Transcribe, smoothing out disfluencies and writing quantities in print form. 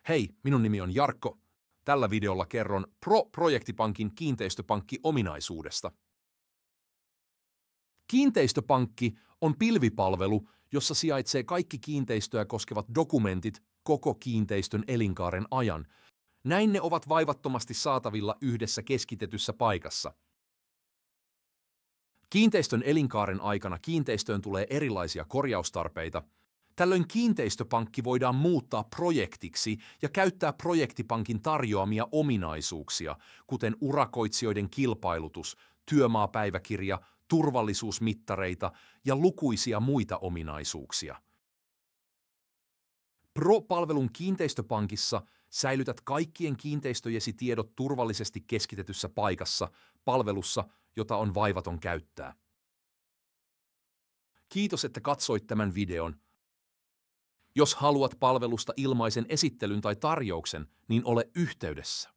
Hei, minun nimi on Jarkko. Tällä videolla kerron Pro-projektipankin kiinteistöpankki-ominaisuudesta. Kiinteistöpankki on pilvipalvelu, jossa sijaitsee kaikki kiinteistöä koskevat dokumentit koko kiinteistön elinkaaren ajan. Näin ne ovat vaivattomasti saatavilla yhdessä keskitetyssä paikassa. Kiinteistön elinkaaren aikana kiinteistöön tulee erilaisia korjaustarpeita. Tällöin kiinteistöpankki voidaan muuttaa projektiksi ja käyttää projektipankin tarjoamia ominaisuuksia, kuten urakoitsijoiden kilpailutus, työmaapäiväkirja, turvallisuusmittareita ja lukuisia muita ominaisuuksia. Pro-palvelun kiinteistöpankissa säilytät kaikkien kiinteistöjesi tiedot turvallisesti keskitetyssä paikassa, palvelussa, jota on vaivaton käyttää. Kiitos, että katsoit tämän videon. Jos haluat palvelusta ilmaisen esittelyn tai tarjouksen, niin ole yhteydessä.